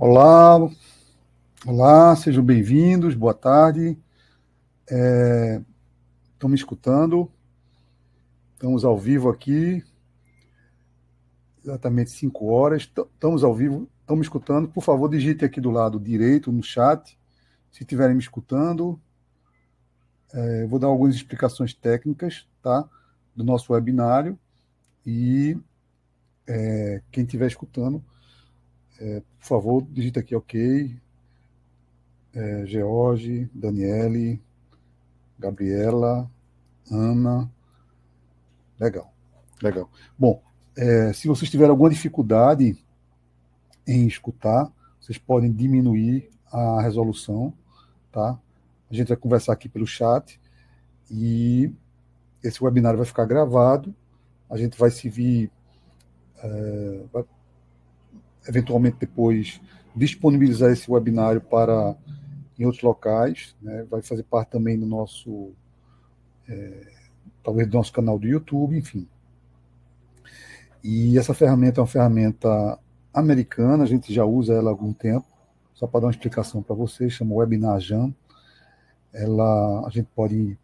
Olá, olá, sejam bem-vindos, boa tarde. Estão me escutando? Estamos ao vivo aqui, exatamente 5 horas. Estamos ao vivo, estão me escutando? Por favor, digite aqui do lado direito no chat, se estiverem me escutando. Eu vou dar algumas explicações técnicas, tá, do nosso webinário e quem estiver escutando, por favor, digite aqui OK. George, Daniele, Gabriela, Ana. Legal, legal. Bom, se vocês tiverem alguma dificuldade em escutar, vocês podem diminuir a resolução, tá? A gente vai conversar aqui pelo chat e esse webinário vai ficar gravado. A gente vai se vir, vai, eventualmente depois, disponibilizar esse webinário para em outros locais, né? Vai fazer parte também do nosso, talvez do nosso canal do YouTube, enfim. E essa ferramenta é uma ferramenta americana, a gente já usa ela há algum tempo, só para dar uma explicação para vocês, chama Webinar Jam. A gente pode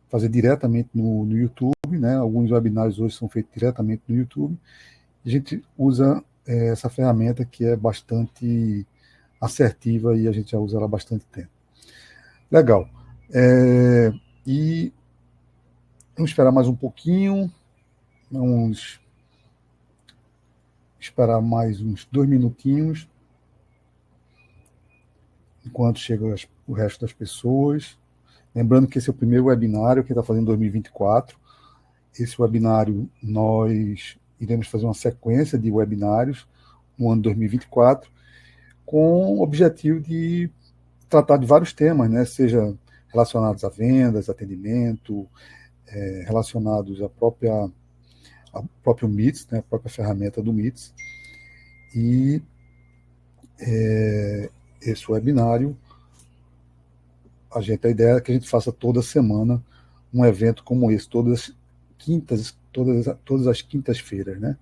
fazer diretamente no YouTube, né? Alguns webinários hoje são feitos diretamente no YouTube. A gente usa essa ferramenta que é bastante assertiva e a gente já usa ela há bastante tempo. Legal. E vamos esperar mais um pouquinho, esperar mais uns 2 minutinhos, enquanto chega o resto das pessoas. Lembrando que esse é o primeiro webinário que está fazendo em 2024. Esse webinário, nós iremos fazer uma sequência de webinários no ano 2024, com o objetivo de tratar de vários temas, né? Seja relacionados a vendas, atendimento, relacionados ao próprio MITS, né? A própria ferramenta do MITS. E esse webinário, a ideia é que a gente faça toda semana um evento como esse, todas as quintas-feiras, né?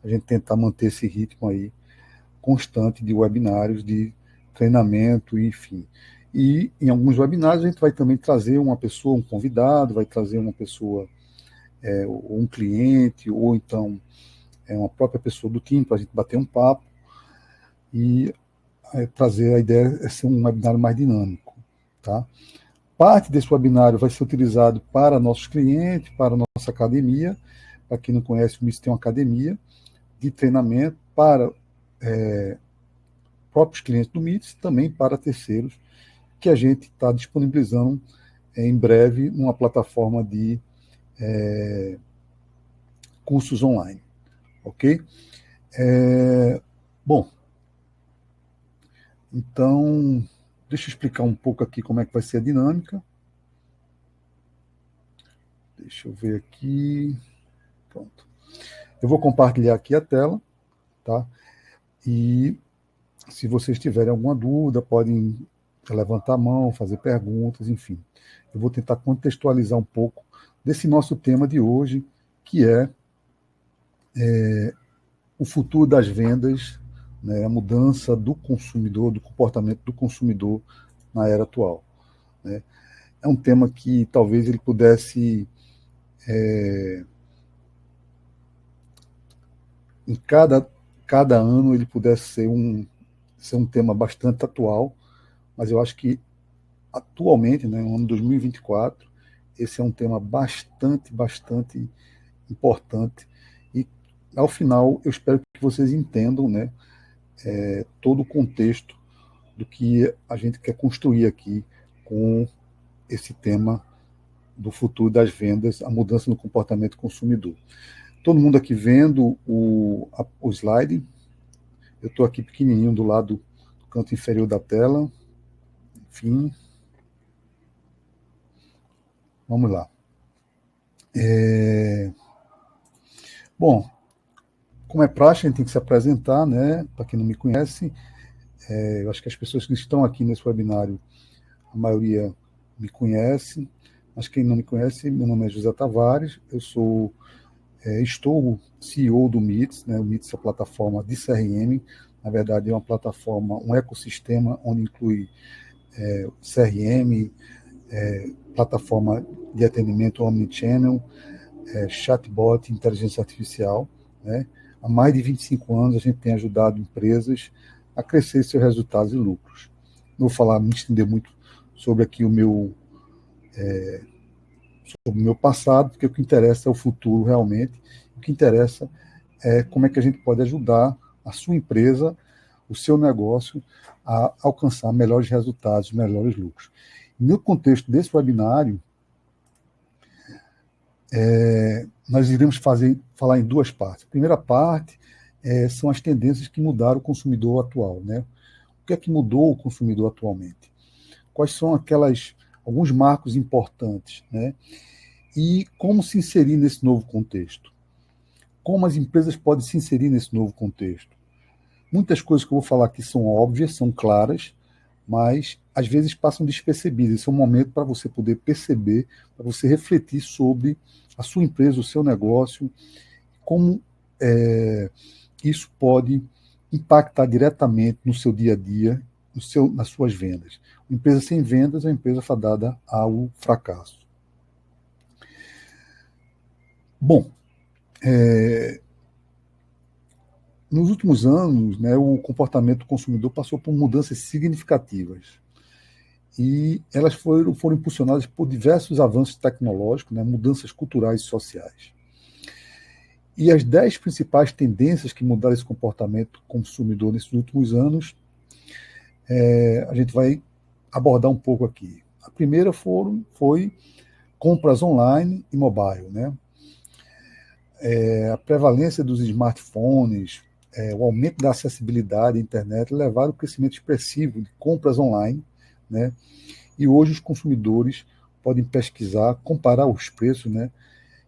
A gente tentar manter esse ritmo aí constante de webinários, de treinamento, enfim. E em alguns webinários a gente vai também trazer uma pessoa, um convidado, vai trazer uma pessoa, um cliente, ou então uma própria pessoa do time para a gente bater um papo e trazer a ideia é ser um webinário mais dinâmico, tá? Parte desse webinário vai ser utilizado para nossos clientes, para a nossa academia. Para quem não conhece, o MIS tem uma academia de treinamento para próprios clientes do MITS, também para terceiros, que a gente está disponibilizando em breve numa plataforma de cursos online. Ok? Bom, então, deixa eu explicar um pouco aqui como é que vai ser a dinâmica. Deixa eu ver aqui. Pronto. Eu vou compartilhar aqui a tela, tá? E se vocês tiverem alguma dúvida, podem levantar a mão, fazer perguntas, enfim. Eu vou tentar contextualizar um pouco desse nosso tema de hoje, que é o futuro das vendas, né, a mudança do consumidor, do comportamento do consumidor na era atual, né? É um tema que talvez ele pudesse, em cada ano, ele pudesse ser um tema bastante atual, mas eu acho que atualmente, né, no ano 2024, esse é um tema bastante importante e, ao final, eu espero que vocês entendam, né, todo o contexto do que a gente quer construir aqui com esse tema do futuro das vendas, a mudança no comportamento do consumidor. Todo mundo aqui vendo o slide. Eu estou aqui pequenininho do lado do canto inferior da tela. Enfim. Vamos lá. Bom, como é praxe, a gente tem que se apresentar, né? Para quem não me conhece, eu acho que as pessoas que estão aqui nesse webinário, a maioria me conhece, mas quem não me conhece, meu nome é José Tavares, estou CEO do MITS, né? O MITS é a plataforma de CRM Na verdade, é uma plataforma, um ecossistema onde inclui CRM, plataforma de atendimento omnichannel, chatbot, inteligência artificial, né? Há mais de 25 anos a gente tem ajudado empresas a crescer seus resultados e lucros. Não vou falar, me estender muito sobre aqui sobre o meu passado, porque o que interessa é o futuro realmente. O que interessa é como é que a gente pode ajudar a sua empresa, o seu negócio, a alcançar melhores resultados, melhores lucros. No contexto desse webinário, nós iremos falar em duas partes. A primeira parte são as tendências que mudaram o consumidor atual, né? O que é que mudou o consumidor atualmente? Quais são alguns marcos importantes, né? E como se inserir nesse novo contexto? Como as empresas podem se inserir nesse novo contexto? Muitas coisas que eu vou falar aqui são óbvias, são claras, mas às vezes passam despercebidas. Esse é um momento para você poder perceber, para você refletir sobre a sua empresa, o seu negócio, como isso pode impactar diretamente no seu dia a dia, nas suas vendas. Uma empresa sem vendas é uma empresa fadada ao fracasso. Bom, nos últimos anos, né, o comportamento do consumidor passou por mudanças significativas. E elas foram impulsionadas por diversos avanços tecnológicos, né, mudanças culturais e sociais. E as 10 principais tendências que mudaram esse comportamento do consumidor nesses últimos anos, a gente vai abordar um pouco aqui. A primeira foi compras online e mobile, né? A prevalência dos smartphones, o aumento da acessibilidade à internet levaram ao crescimento expressivo de compras online, né? E hoje os consumidores podem pesquisar, comparar os preços, né?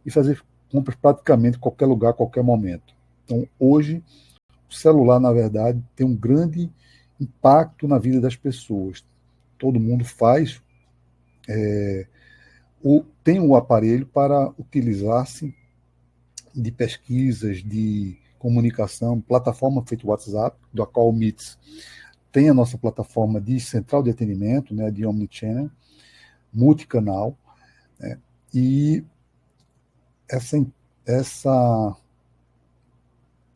E fazer compras praticamente em qualquer lugar, a qualquer momento. Então, hoje, o celular, na verdade, tem um grande impacto na vida das pessoas. Todo mundo tem um aparelho para utilizar-se de pesquisas, de comunicação, plataforma feita WhatsApp, da qual o Meets tem a nossa plataforma de central de atendimento, né, de omnichannel, multicanal, né, e essa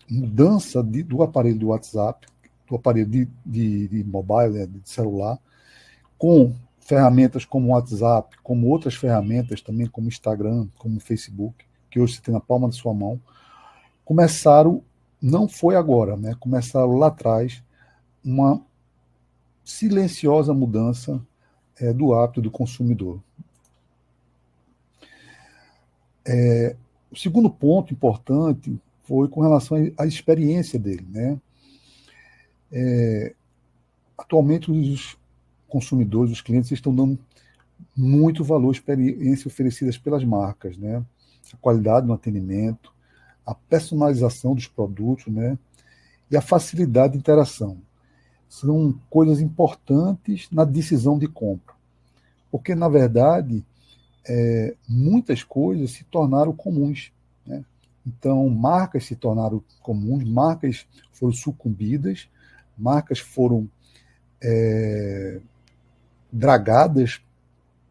mudança do aparelho do WhatsApp, do aparelho de mobile, né, de celular, com ferramentas como o WhatsApp, como outras ferramentas também, como Instagram, como Facebook, que hoje você tem na palma da sua mão, começaram, não foi agora, né, começaram lá atrás, uma silenciosa mudança do hábito do consumidor. O segundo ponto importante foi com relação à experiência dele, né? Atualmente, os consumidores, os clientes, estão dando muito valor à experiência oferecidas pelas marcas, né? A qualidade no atendimento, a personalização dos produtos, né? E a facilidade de interação. São coisas importantes na decisão de compra. Porque, na verdade, muitas coisas se tornaram comuns, né? Então, marcas se tornaram comuns, marcas foram sucumbidas, marcas foram dragadas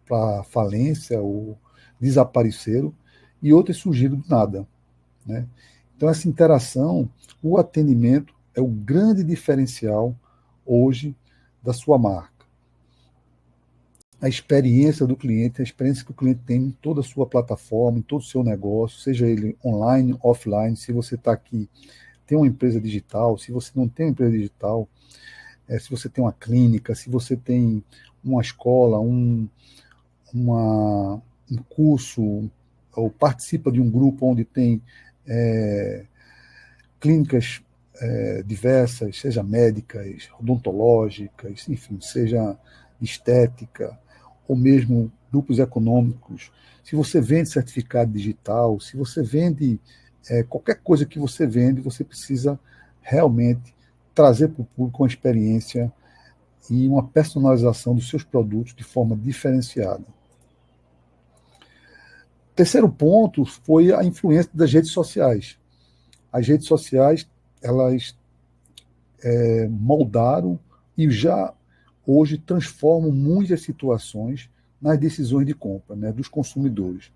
para falência ou desapareceram, e outras surgiram do nada, né? Então, essa interação, o atendimento é o grande diferencial hoje da sua marca. A experiência do cliente, a experiência que o cliente tem em toda a sua plataforma, em todo o seu negócio, seja ele online, offline, se você está aqui, tem uma empresa digital, se você não tem uma empresa digital, se você tem uma clínica, se você tem uma escola, um curso, ou participa de um grupo onde tem clínicas diversas, seja médicas, odontológicas, enfim, seja estética, ou mesmo grupos econômicos. Se você vende certificado digital, se você vende qualquer coisa que você vende, você precisa realmente trazer para o público uma experiência e uma personalização dos seus produtos de forma diferenciada. Terceiro ponto foi a influência das redes sociais. As redes sociais, elas moldaram e já hoje transformam muitas situações nas decisões de compra, né, dos consumidores.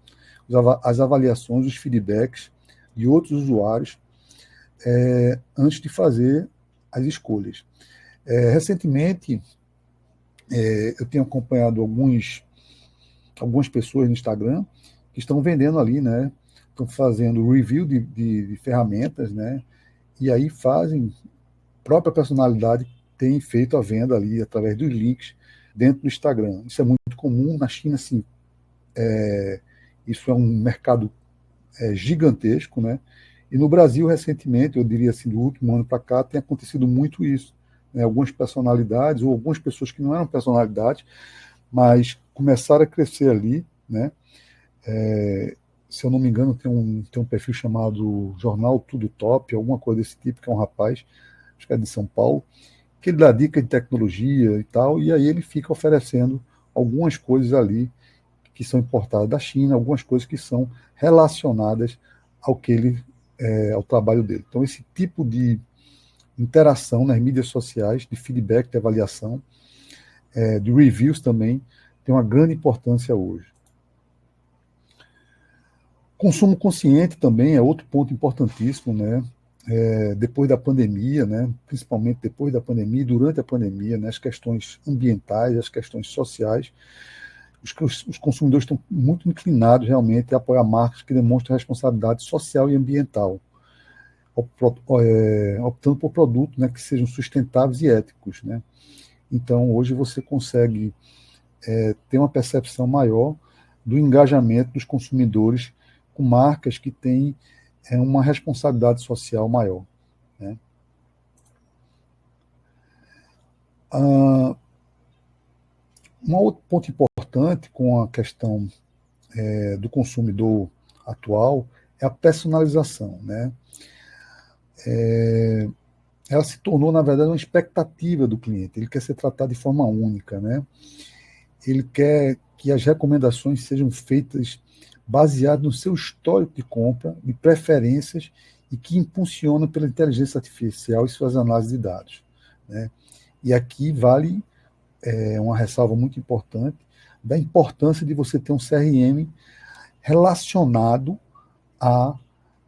As avaliações, os feedbacks de outros usuários antes de fazer as escolhas. Recentemente, eu tenho acompanhado algumas pessoas no Instagram que estão vendendo ali, né? Estão fazendo review de ferramentas, né? E aí fazem, própria personalidade tem feito a venda ali através dos links dentro do Instagram. Isso é muito comum na China, assim, isso é um mercado gigantesco, né? E no Brasil, recentemente, eu diria assim, do último ano para cá, tem acontecido muito isso. Né? Algumas personalidades, ou algumas pessoas que não eram personalidades, mas começaram a crescer ali, né? Se eu não me engano, tem um perfil chamado Jornal Tudo Top, alguma coisa desse tipo, que é um rapaz, acho que é de São Paulo, que ele dá dica de tecnologia e tal, e aí ele fica oferecendo algumas coisas ali que são importadas da China, algumas coisas que são relacionadas ao que ao trabalho dele. Então, esse tipo de interação nas mídias sociais, de feedback, de avaliação, de reviews também, tem uma grande importância hoje. Consumo consciente também é outro ponto importantíssimo, né? Depois da pandemia, né? Principalmente depois da pandemia e durante a pandemia, né? As questões ambientais, as questões sociais, os consumidores estão muito inclinados realmente a apoiar marcas que demonstram responsabilidade social e ambiental, optando por produtos, né, que sejam sustentáveis e éticos, né? Então, hoje você consegue ter uma percepção maior do engajamento dos consumidores com marcas que têm uma responsabilidade social maior, né? Um outro ponto importante com a questão do consumidor atual é a personalização, né? Ela se tornou, na verdade, uma expectativa do cliente. Ele quer ser tratado de forma única, né? Ele quer que as recomendações sejam feitas baseadas no seu histórico de compra, de preferências e que impulsionam pela inteligência artificial e suas análises de dados, né? E aqui vale uma ressalva muito importante da importância de você ter um CRM relacionado à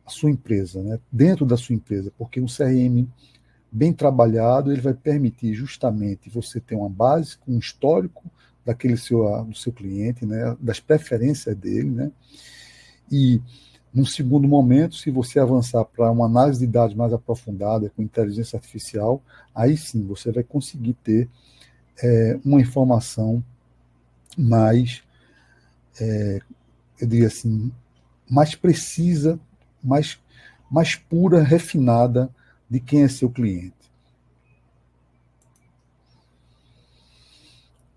sua empresa, né? Dentro da sua empresa, porque um CRM bem trabalhado, ele vai permitir justamente você ter uma base, um histórico do seu cliente, né, das preferências dele, né, e num segundo momento, se você avançar para uma análise de dados mais aprofundada, com inteligência artificial, aí sim você vai conseguir ter uma informação mais, eu diria assim, mais precisa, mais pura, refinada de quem é seu cliente.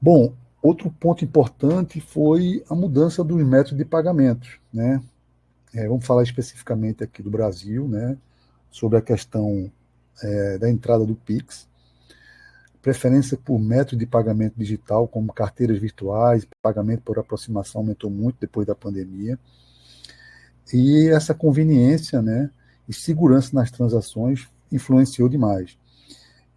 Bom, outro ponto importante foi a mudança dos métodos de pagamentos, né? Vamos falar especificamente aqui do Brasil, né? Sobre a questão da entrada do Pix, preferência por método de pagamento digital, como carteiras virtuais, pagamento por aproximação aumentou muito depois da pandemia, e essa conveniência, né, e segurança nas transações influenciou demais.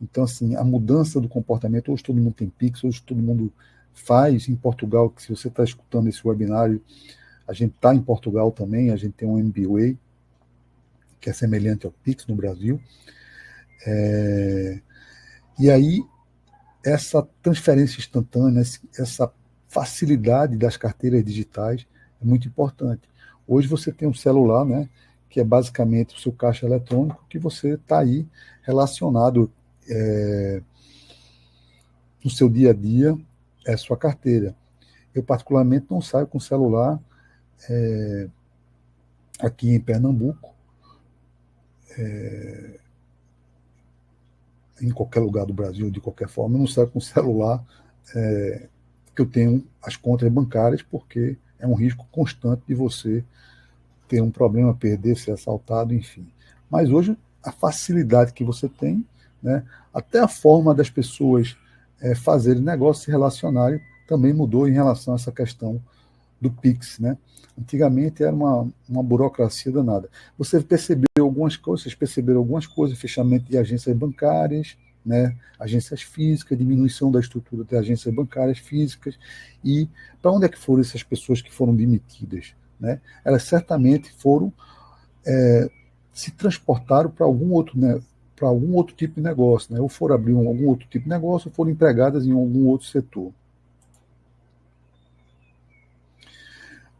Então, assim, a mudança do comportamento, hoje todo mundo tem Pix, hoje todo mundo faz. Em Portugal, que se você está escutando esse webinário, a gente está em Portugal também, a gente tem um MBWay, que é semelhante ao Pix no Brasil. E aí, essa transferência instantânea, essa facilidade das carteiras digitais é muito importante. Hoje você tem um celular, né, que é basicamente o seu caixa eletrônico, que você está aí relacionado no seu dia a dia, é sua carteira. Eu, particularmente, não saio com celular aqui em Pernambuco, em qualquer lugar do Brasil, de qualquer forma, eu não saio com celular que eu tenho as contas bancárias, porque é um risco constante de você ter um problema, perder, ser assaltado, enfim. Mas hoje, a facilidade que você tem, né, até a forma das pessoas fazerem negócio, se relacionarem, também mudou em relação a essa questão do Pix, né? Antigamente era uma burocracia danada. Você percebeu algumas coisas, vocês perceberam algumas coisas, fechamento de agências bancárias, né? Agências físicas, diminuição da estrutura de agências bancárias físicas, e para onde é que foram essas pessoas que foram demitidas, né? Elas certamente foram se transportaram para algum outro, né, para algum outro tipo de negócio, né? Ou foram abrir algum outro tipo de negócio, ou foram empregadas em algum outro setor.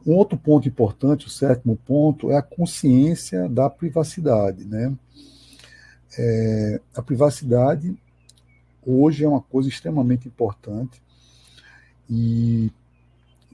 Um outro ponto importante, o sétimo ponto, é a consciência da privacidade, né? A privacidade hoje é uma coisa extremamente importante e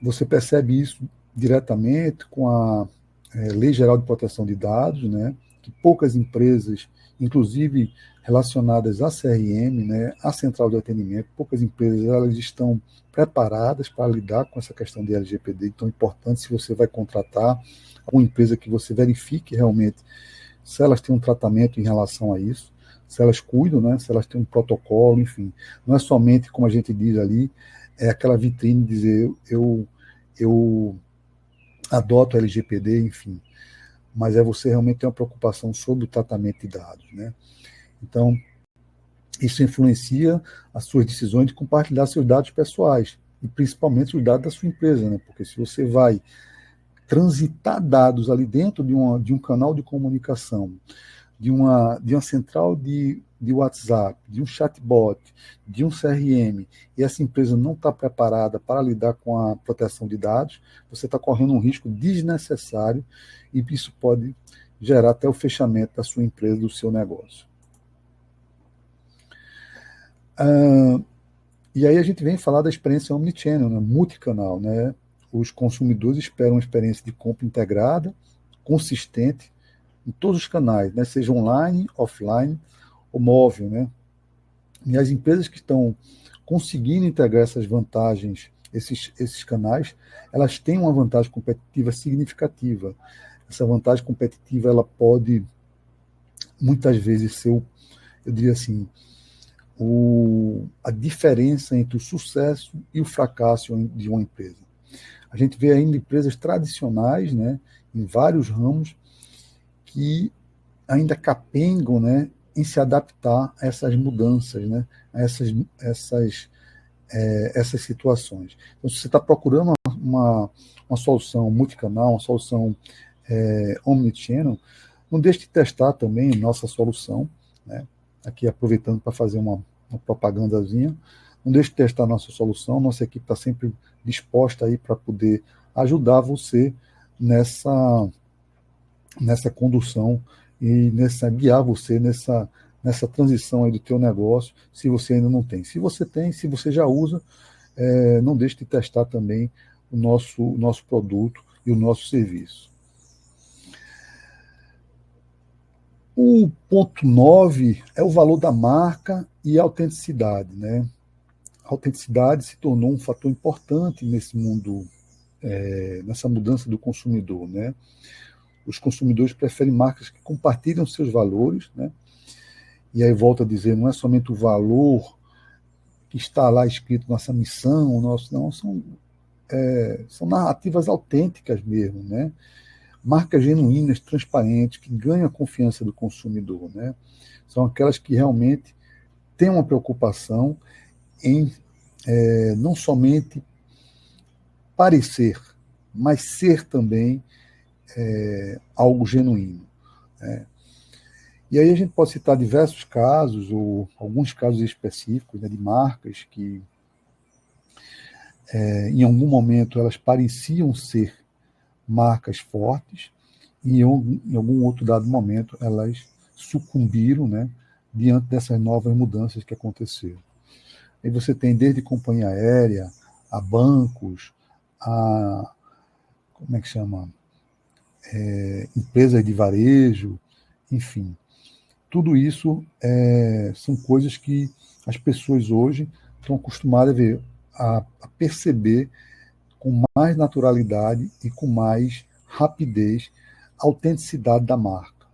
você percebe isso diretamente com a Lei Geral de Proteção de Dados, né? Que poucas empresas, inclusive relacionadas à CRM, né, à central de atendimento, poucas empresas elas estão preparadas para lidar com essa questão de LGPD. Então é importante, se você vai contratar uma empresa, que você verifique realmente se elas têm um tratamento em relação a isso, se elas cuidam, né, se elas têm um protocolo, enfim. Não é somente, como a gente diz ali, é aquela vitrine de dizer eu adoto a LGPD, enfim, mas é você realmente ter uma preocupação sobre o tratamento de dados, né? Então, isso influencia as suas decisões de compartilhar seus dados pessoais, e principalmente os dados da sua empresa, né? Porque se você vai transitar dados ali dentro de um canal de comunicação, de uma central de WhatsApp, de um chatbot, de um CRM, e essa empresa não está preparada para lidar com a proteção de dados, você está correndo um risco desnecessário, e isso pode gerar até o fechamento da sua empresa, do seu negócio. E aí a gente vem falar da experiência omnichannel, né, multicanal, né? Os consumidores esperam uma experiência de compra integrada, consistente, em todos os canais, né? Seja online, offline ou móvel, né? E as empresas que estão conseguindo integrar essas vantagens, esses canais, elas têm uma vantagem competitiva significativa. Essa vantagem competitiva, ela pode muitas vezes ser, eu diria assim, a diferença entre o sucesso e o fracasso de uma empresa. A gente vê ainda empresas tradicionais, né, em vários ramos, que ainda capengam, né, em se adaptar a essas mudanças, né, a essas situações. Então, se você está procurando uma solução multicanal, uma solução omnichannel, não deixe de testar também nossa solução, né, aqui aproveitando para fazer uma propagandazinha, não deixe de testar nossa solução, nossa equipe está sempre disposta aí para poder ajudar você nessa condução e guiar você nessa transição aí do teu negócio, se você ainda não tem. Se você tem, se você já usa, não deixe de testar também o nosso produto e o nosso serviço. O ponto 9 é o valor da marca e a autenticidade, né? A autenticidade se tornou um fator importante nesse mundo, nessa mudança do consumidor, né? Os consumidores preferem marcas que compartilham seus valores, né? E aí volto a dizer, não é somente o valor que está lá escrito, nossa missão, não, são narrativas autênticas mesmo, né? Marcas genuínas, transparentes, que ganham a confiança do consumidor, né? São aquelas que realmente têm uma preocupação em não somente parecer, mas ser também algo genuíno, né? E aí a gente pode citar diversos casos, ou alguns casos específicos, né, de marcas que, em algum momento, elas pareciam ser marcas fortes, e em algum outro dado momento elas sucumbiram, né, diante dessas novas mudanças que aconteceram. Aí você tem desde companhia aérea, a bancos, a, como é que chama? Empresas de varejo, enfim. Tudo isso são coisas que as pessoas hoje estão acostumadas a ver, a perceber com mais naturalidade e com mais rapidez a autenticidade da marca.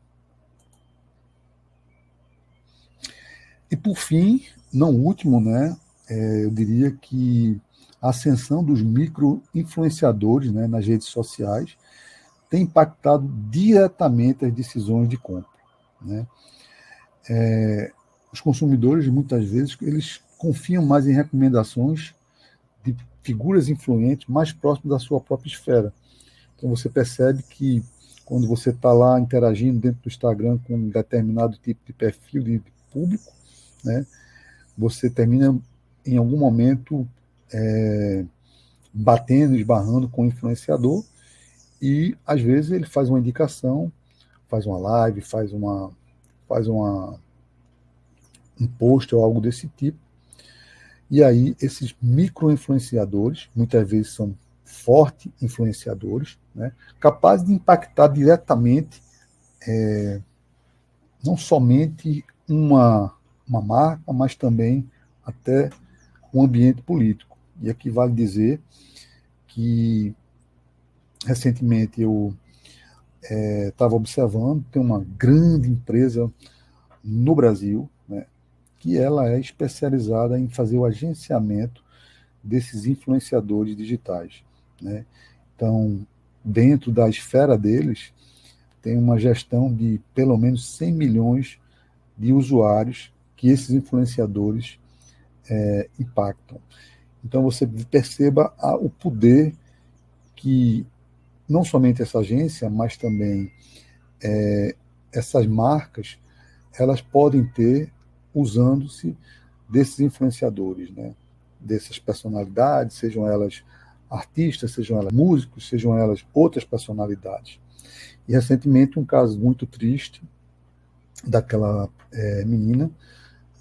E por fim, não último, né, eu diria que a ascensão dos micro-influenciadores, né, nas redes sociais tem impactado diretamente as decisões de compra, né? Os consumidores, muitas vezes, eles confiam mais em recomendações de figuras influentes mais próximas da sua própria esfera. Então você percebe que quando você está lá interagindo dentro do Instagram com um determinado tipo de perfil de público, né, você termina em algum momento batendo, esbarrando com o influenciador e às vezes ele faz uma indicação, faz uma live, faz um post ou algo desse tipo. E aí esses micro-influenciadores, muitas vezes são fortes influenciadores, né, capazes de impactar diretamente não somente uma marca, mas também até o ambiente político. E aqui vale dizer que recentemente eu estava observando, tem uma grande empresa no Brasil, né, que ela é especializada em fazer o agenciamento desses influenciadores digitais, né? Então, dentro da esfera deles, tem uma gestão de pelo menos 100 milhões de usuários que esses influenciadores impactam. Então, você perceba o poder que não somente essa agência, mas também essas marcas, elas podem ter usando-se desses influenciadores, né? Dessas personalidades, sejam elas artistas, sejam elas músicos, sejam elas outras personalidades. E recentemente um caso muito triste daquela menina,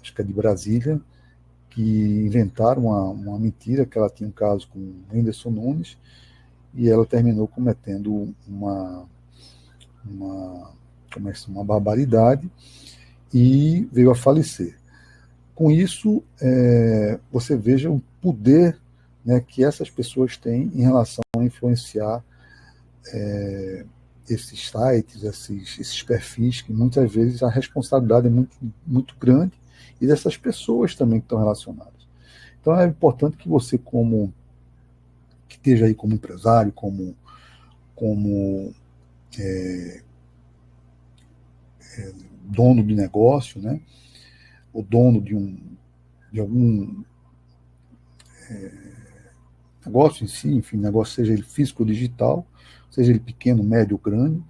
acho que é de Brasília, que inventaram uma mentira que ela tinha um caso com o Whindersson Nunes e ela terminou cometendo uma barbaridade e veio a falecer. Com isso, você veja o poder, né, que essas pessoas têm em relação a influenciar esses sites, esses perfis, que muitas vezes a responsabilidade é muito, muito grande, e dessas pessoas também que estão relacionadas. Então é importante que você, que esteja aí como empresário, como dono de negócio, né, o dono de algum negócio em si, enfim, negócio seja ele físico ou digital, seja ele pequeno, médio ou grande,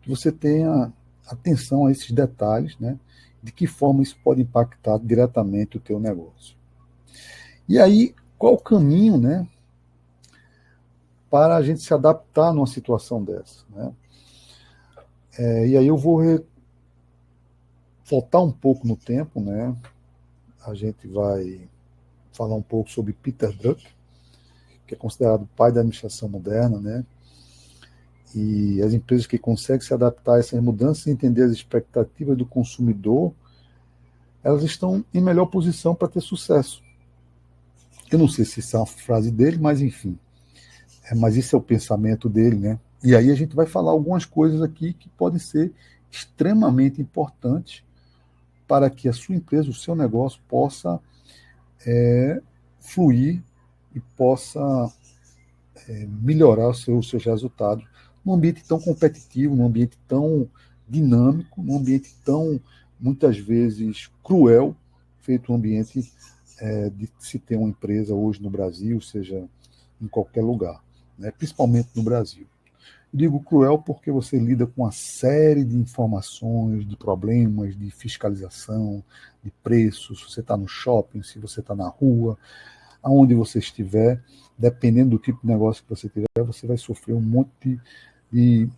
que você tenha atenção a esses detalhes, né, de que forma isso pode impactar diretamente o teu negócio. E aí, qual o caminho, né, para a gente se adaptar numa situação dessa, né? E aí eu vou voltar um pouco no tempo, né? A gente vai falar um pouco sobre Peter Drucker, que é considerado o pai da administração moderna, né? E as empresas que conseguem se adaptar a essas mudanças e entender as expectativas do consumidor, elas estão em melhor posição para ter sucesso. Eu não sei se isso é uma frase dele, mas enfim. Mas isso é o pensamento dele, né? E aí a gente vai falar algumas coisas aqui que podem ser extremamente importantes para que a sua empresa, o seu negócio, possa fluir e possa melhorar os seus resultados num ambiente tão competitivo, num ambiente tão dinâmico, num ambiente tão, muitas vezes, cruel, feito um ambiente de se ter uma empresa hoje no Brasil, seja em qualquer lugar, né? Principalmente no Brasil. Digo cruel porque você lida com uma série de informações, de problemas, de fiscalização, de preços, se você está no shopping, se você está na rua, aonde você estiver, dependendo do tipo de negócio que você tiver, você vai sofrer um monte de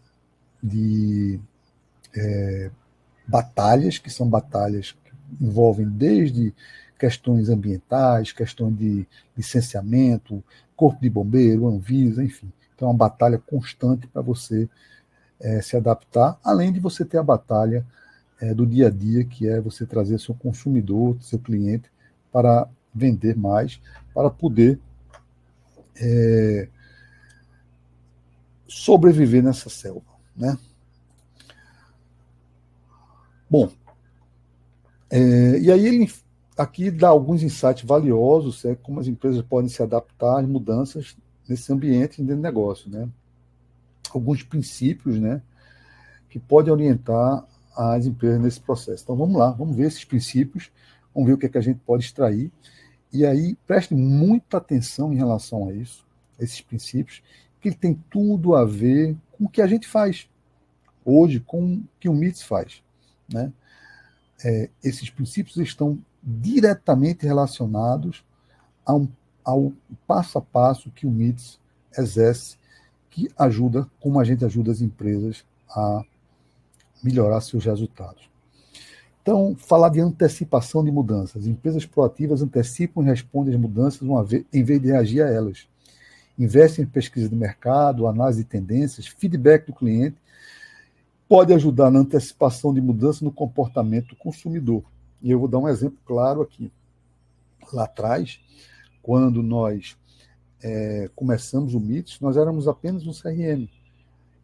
batalhas, que são batalhas que envolvem desde questões ambientais, questões de licenciamento, corpo de bombeiro, Anvisa, enfim. Então é uma batalha constante para você se adaptar, além de você ter a batalha do dia a dia, que é você trazer seu consumidor, seu cliente, para vender mais, para poder sobreviver nessa selva, né? Bom, e aí ele aqui dá alguns insights valiosos, como as empresas podem se adaptar às mudanças nesse ambiente de negócio, né? Alguns princípios, né, que podem orientar as empresas nesse processo. Então vamos lá, vamos ver esses princípios, vamos ver o que é que a gente pode extrair. E aí preste muita atenção em relação a isso, a esses princípios, que ele tem tudo a ver com o que a gente faz hoje, com o que o MITS faz, né? Esses princípios estão diretamente relacionados ao passo a passo que o MITS exerce, que ajuda, como a gente ajuda as empresas a melhorar seus resultados. Então, falar de antecipação de mudanças. Empresas proativas antecipam e respondem às mudanças em vez de reagir a elas. Investem em pesquisa de mercado, análise de tendências, feedback do cliente. Pode ajudar na antecipação de mudanças no comportamento do consumidor. E eu vou dar um exemplo claro aqui. Lá atrás, quando nós começamos o MITS, nós éramos apenas um CRM.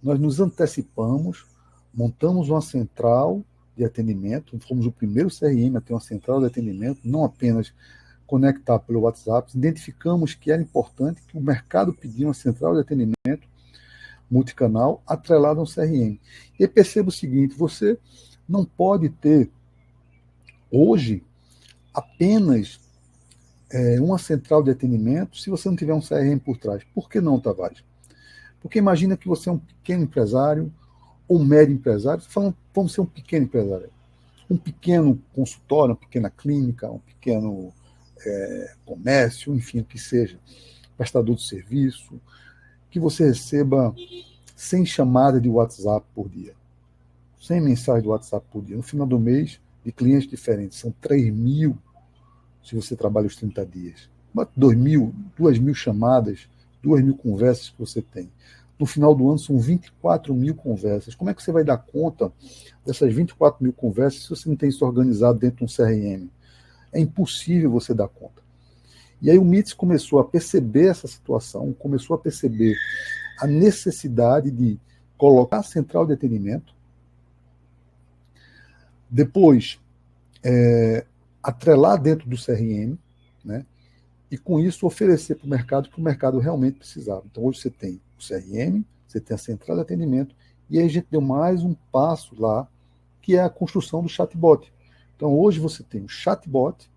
Nós nos antecipamos, montamos uma central de atendimento, fomos o primeiro CRM a ter uma central de atendimento, não apenas conectar pelo WhatsApp, identificamos que era importante, que o mercado pedia uma central de atendimento multicanal atrelada a um CRM. E perceba o seguinte, você não pode ter hoje apenas uma central de atendimento se você não tiver um CRM por trás. Por que não, Tavares? Porque imagina que você é um pequeno empresário ou um médio empresário, vamos ser um pequeno empresário, um pequeno consultório, uma pequena clínica, um pequeno comércio, enfim, o que seja, prestador de serviço, que você receba 100 chamadas de WhatsApp por dia, 100 mensagens de WhatsApp por dia. No final do mês, de clientes diferentes, são 3.000 se você trabalha os 30 dias. 2.000 chamadas, 2.000 conversas que você tem. No final do ano são 24.000 conversas. Como é que você vai dar conta dessas 24.000 conversas se você não tem isso organizado dentro de um CRM? É impossível você dar conta. E aí o MITS começou a perceber essa situação, começou a perceber a necessidade de colocar a central de atendimento, depois atrelar dentro do CRM, né? E com isso oferecer para o mercado o que o mercado realmente precisava. Então hoje você tem o CRM, você tem a central de atendimento, e aí a gente deu mais um passo lá, que é a construção do chatbot. Então hoje você tem o chatbot,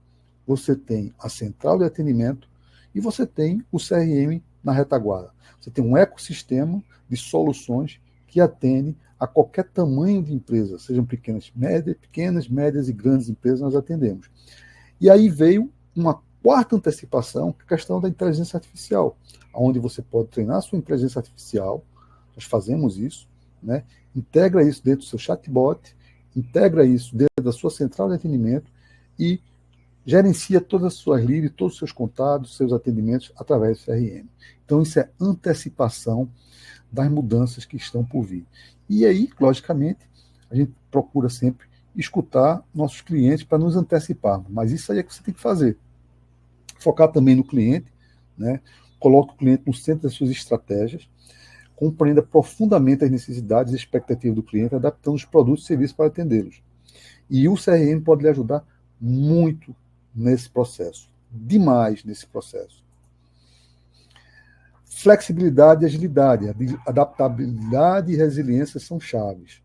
você tem a central de atendimento e você tem o CRM na retaguarda. Você tem um ecossistema de soluções que atende a qualquer tamanho de empresa, sejam pequenas, médias e grandes empresas, nós atendemos. E aí veio uma quarta antecipação, que é a questão da inteligência artificial, onde você pode treinar a sua inteligência artificial, nós fazemos isso, né? Integra isso dentro do seu chatbot, integra isso dentro da sua central de atendimento e gerencia todas as suas leads, todos os seus contatos, seus atendimentos através do CRM. Então isso é antecipação das mudanças que estão por vir. E aí, logicamente, a gente procura sempre escutar nossos clientes para nos anteciparmos, mas isso aí é que você tem que fazer. Focar também no cliente, né? Coloque o cliente no centro das suas estratégias, compreenda profundamente as necessidades e expectativas do cliente, adaptando os produtos e serviços para atendê-los. E o CRM pode lhe ajudar muito nesse processo, demais nesse processo. Flexibilidade e agilidade, adaptabilidade e resiliência são chaves.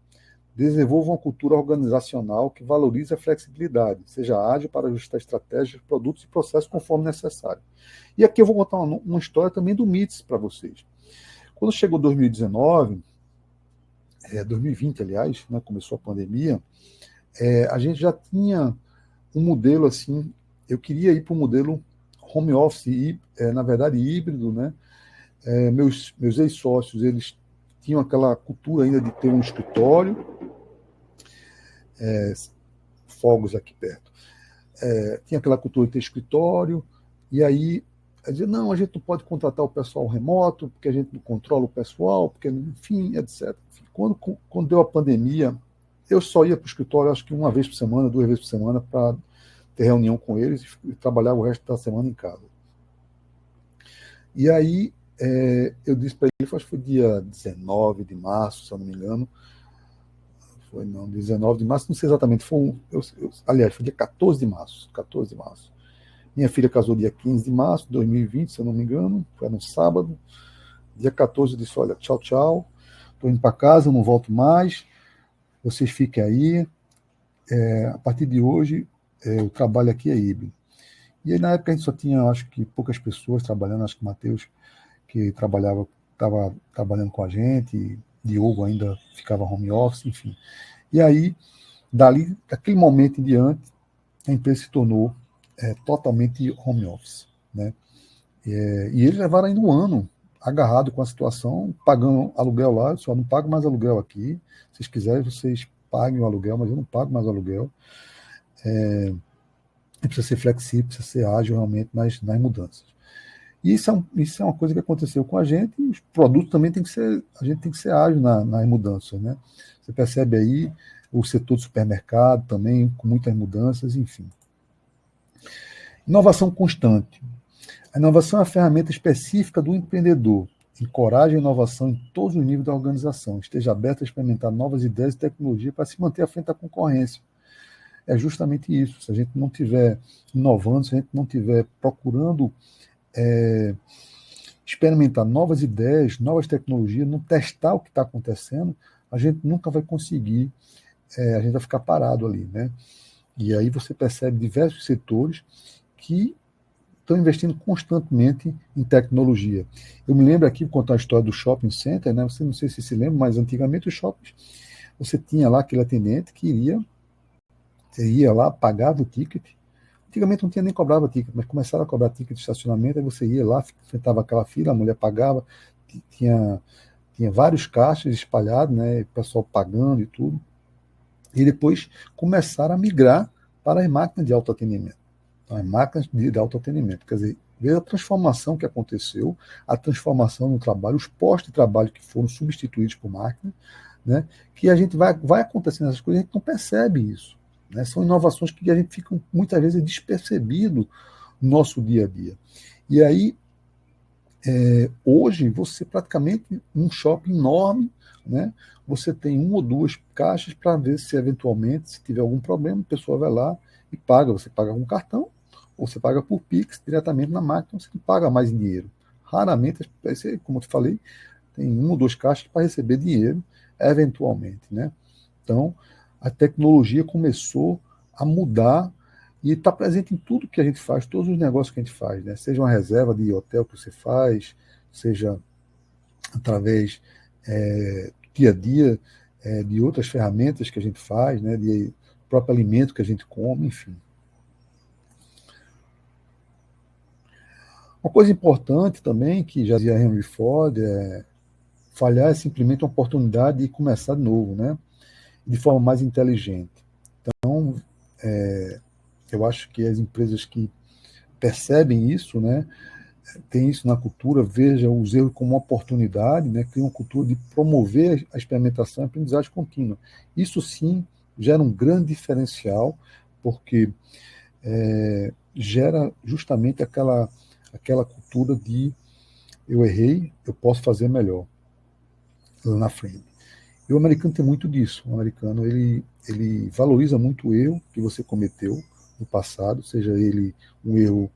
Desenvolva uma cultura organizacional que valorize a flexibilidade, seja ágil para ajustar estratégias, produtos e processos conforme necessário. E aqui eu vou contar uma história também do MITS para vocês. Quando chegou 2019, 2020, aliás, né, começou a pandemia, a gente já tinha um modelo assim, eu queria ir para um modelo home office, na verdade híbrido, né? Meus ex-sócios, eles tinham aquela cultura ainda de ter um escritório, fogos aqui perto, tinha aquela cultura de ter escritório, e aí dizia, não, a gente não pode contratar o pessoal remoto, porque a gente não controla o pessoal, porque, enfim, etc. Quando deu a pandemia, eu só ia para o escritório, acho que uma vez por semana, 2 vezes por semana, para ter reunião com eles e trabalhar o resto da semana em casa. E aí eu disse para ele, acho que foi dia 19 de março, se eu não me engano, Foi não, 19 de março, não sei exatamente, aliás, foi dia 14 de março, 14 de março. Minha filha casou dia 15 de março de 2020, se eu não me engano, foi no sábado. Dia 14 eu disse, olha, tchau, tchau, estou indo para casa, não volto mais, vocês fiquem aí, a partir de hoje, o trabalho aqui é híbrido. E aí, na época, a gente só tinha, acho que, poucas pessoas trabalhando, acho que o Matheus, que estava trabalhando com a gente, Diogo ainda ficava home office, enfim. E aí, daquele momento em diante, a empresa se tornou totalmente home office, né? E eles levaram ainda um ano agarrado com a situação, pagando aluguel lá. Eu só não pago mais aluguel aqui. Se vocês quiserem, vocês paguem o aluguel, mas eu não pago mais aluguel. Precisa ser flexível, precisa ser ágil realmente nas mudanças. E isso é uma coisa que aconteceu com a gente, e os produtos também a gente tem que ser ágil nas mudanças, né? Você percebe aí o setor do supermercado também, com muitas mudanças, enfim. Inovação constante. A inovação é uma ferramenta específica do empreendedor. Encoraje a inovação em todos os níveis da organização. Esteja aberto a experimentar novas ideias e tecnologia para se manter à frente da concorrência. É justamente isso. Se a gente não estiver inovando, se a gente não estiver procurando experimentar novas ideias, novas tecnologias, não testar o que está acontecendo, a gente nunca vai conseguir, a gente vai ficar parado ali, né? E aí você percebe diversos setores que estão investindo constantemente em tecnologia. Eu me lembro aqui, vou contar a história do shopping center, né? Você não sei se lembra, mas antigamente os shoppings, você tinha lá aquele atendente que você ia lá, pagava o ticket. Antigamente não tinha nem cobrava ticket, mas começaram a cobrar ticket de estacionamento, aí você ia lá, enfrentava aquela fila, a mulher pagava, tinha vários caixas espalhados, né? O pessoal pagando e tudo. E depois começaram a migrar para as máquinas de autoatendimento. As máquinas de autoatendimento. Quer dizer, veja a transformação que aconteceu, a transformação no trabalho, os postos de trabalho que foram substituídos por máquinas, né? Que a gente vai acontecendo essas coisas, a gente não percebe isso. Né? São inovações que a gente fica muitas vezes despercebido no nosso dia a dia. E aí, hoje, você praticamente, um shopping enorme, né? Você tem uma ou duas caixas para ver se eventualmente, se tiver algum problema, a pessoa vai lá e paga. Você paga com cartão, ou você paga por Pix diretamente na máquina, você não paga mais em dinheiro. Raramente, como eu te falei, tem uma ou duas caixas para receber dinheiro, eventualmente, né? Então, a tecnologia começou a mudar e está presente em tudo que a gente faz, todos os negócios que a gente faz, né? Seja uma reserva de hotel que você faz, seja através do dia a dia, de outras ferramentas que a gente faz, né? De próprio alimento que a gente come, enfim. Uma coisa importante também, que já dizia Henry Ford, falhar é simplesmente uma oportunidade de começar de novo, né? De forma mais inteligente. Então, eu acho que as empresas que percebem isso, né, tem isso na cultura, vejam os erros como uma oportunidade, né, criam uma cultura de promover a experimentação e a aprendizagem contínua. Isso sim gera um grande diferencial, porque gera justamente aquela cultura de eu errei, eu posso fazer melhor lá na frente. E o americano tem muito disso. O americano ele valoriza muito o erro que você cometeu no passado, seja ele um erro